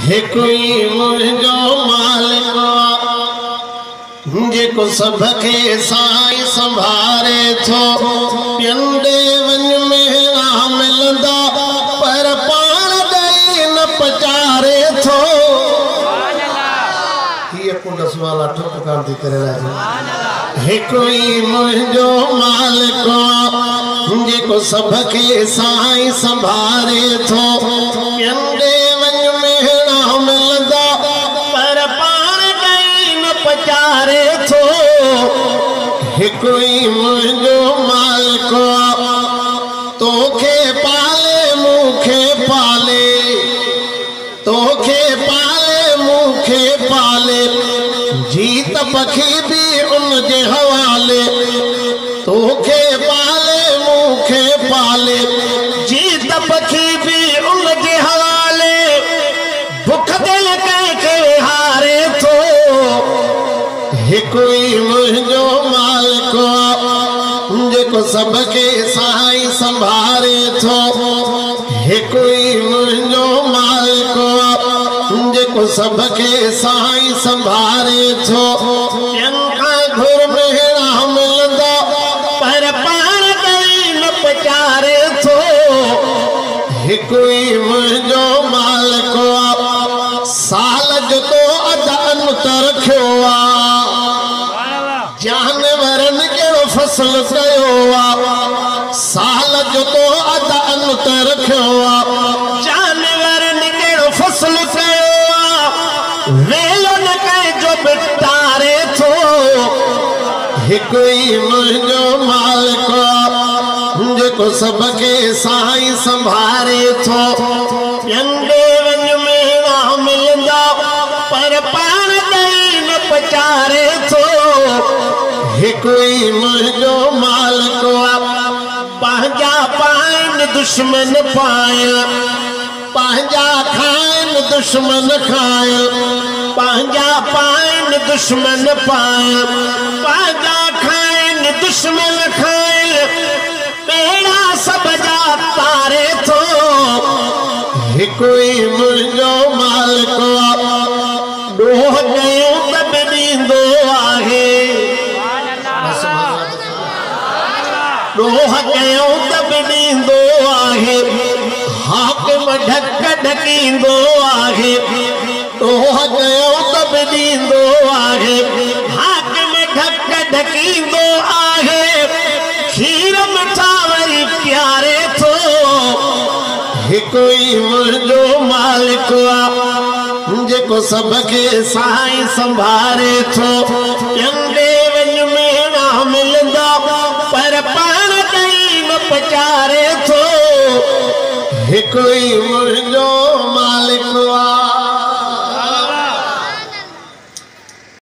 कोई मुझो मालिक जेको सबके साई संभारे थो पिंडे वन में ना मिलंदा पर पाण गई न पचारे थो ये कुंडस वाला ठप काम थी करे है कोई मुझो मालिक जेको सबके साई संभारे थो पिंडे वन में ना मिलंदा पर पाण गई न पचारे थो कोई मुझो मालिक तोखे पाले मुखे पाले तोखे पाले मुखे पाले जीत पखी भी उनके हवाले तोखे पाले मुखे पाले जीत पखी भी उनके हवाले भुख दिल के हारे थो कोई मुझो मालिक जेको सबके साई संभारे थो कोई मुझो मालिक जेको सबके साई संभारे थो घुर में ना मिलंदा पर पाण गई न पचारे थो कोई मुझो मालिक साल जो तो अध अंतर रखियो जानवरन के फसल कयो साल जो तो अध अंतर रखियो जानवरन के फसल कयो वेलन के जो बिटारे थो कोई मुझो मालिक जेको सबके साई संभारे थो पिंडे वन में ना मिलंदा पर पाण गई न पचारे थो कोई मुझो मालिक पंहिंजा पाइन दुश्मन पाया पंहिंजा खाइन दुश्मन खाया पंहिंजा पाइन दुश्मन पाया पंहिंजा खाइन दुश्मन खाया पेड़ा सब जा तारे थो कोई मुझो मालिक डोह गयो तब ॾींदो आहे डोह गयो तब ॾींदो आहे हाकिम ढक ढकींदो आहे डोह गयो तब ॾींदो आहे हाकिम ढक ढकींदो आहे खीर मिठा वरी प्यारे थो कोई मुझो मालिक जेको सबके साई संभारे थो पिंडे वन में ना मिलंदा पर पाण गई न पचारे थो कोई मुझो मालिक